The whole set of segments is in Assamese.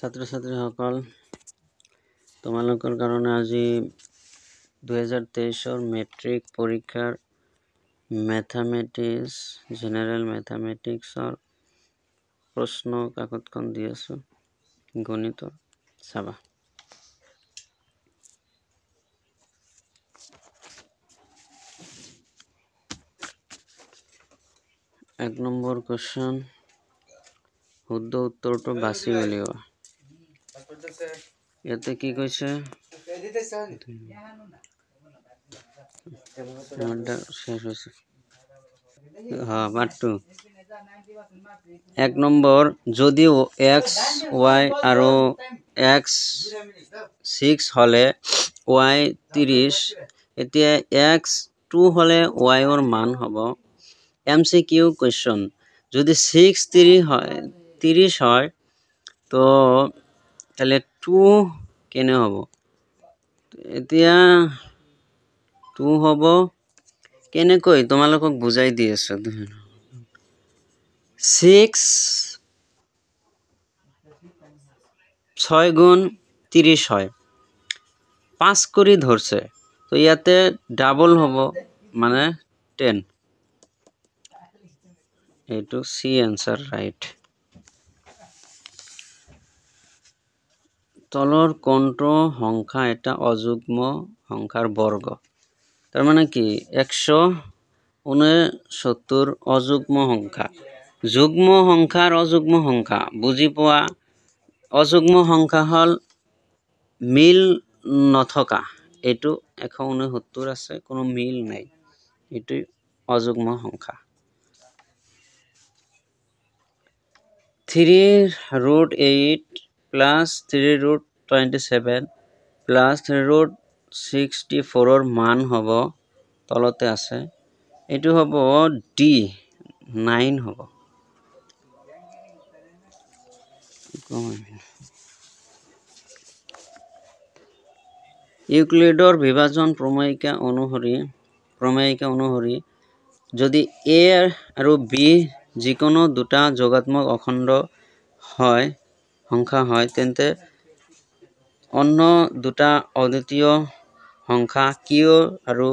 ছাত্ৰ ছাত্ৰীসকল তোমালোকৰ কাৰণে আজি 2023 মেট্ৰিক পৰীক্ষাৰ ম্যাথমেটিক্স জেনাৰেল ম্যাথমেটিক্সৰ প্ৰশ্ন কাকতখন দি আছো গণিতৰ চাবা 1 নম্বৰ কোৱেশ্চন শুদ্ধ উত্তৰটো বাছি উলিওৱা ইয়াতে কি কৈছে বাটটো 1 নম্বৰ যদি x y আৰু x 6 হলে y 30 এতিয়া x 2 হলে y ৰ মান হ'ব MCQ question যদি 6 30 হয় তো তাহলে 2 কেনে হ'ব এতিয়া 2 হ'ব কেনেকৈ তোমালোকক বুজাই দি আছো 6 গুণ 30 হয় 5 কৰি ধৰছে তো ইয়াতে ডাবল হ'ব মানে 10 এইটো সি আনসাৰ ৰাইট তলৰ কোনটো সংখ্যা এটা অযুগ্ম সংখ্যাৰ বৰ্গ তাৰ মানে কি 169 অযুগ্ম সংখ্যা যুগ্ম সংখ্যাৰ অযুগ্ম সংখ্যা বুজি পোৱা অযুগ্ম সংখ্যা হল মিল নথকা এটো 169 আছে কোনো মিল নাই এটো অযুগ্ম সংখ্যা 3√8 plus 3√27 plus 3√64 ৰ মান হ'ব তলতে আছে এটো হ'ব D 9 হ'ব ইউক্লিডৰ বিভাজন প্ৰমেয়িকা অনুসৰি যদি A আৰু B যিকোনো দুটা যোগাত্মক অখণ্ড হয় সংখ্যা হয় তেন্তে অন্য দুটা অদ্বিতীয় সংখ্যা Q আৰু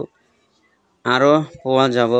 R পোৱা যাব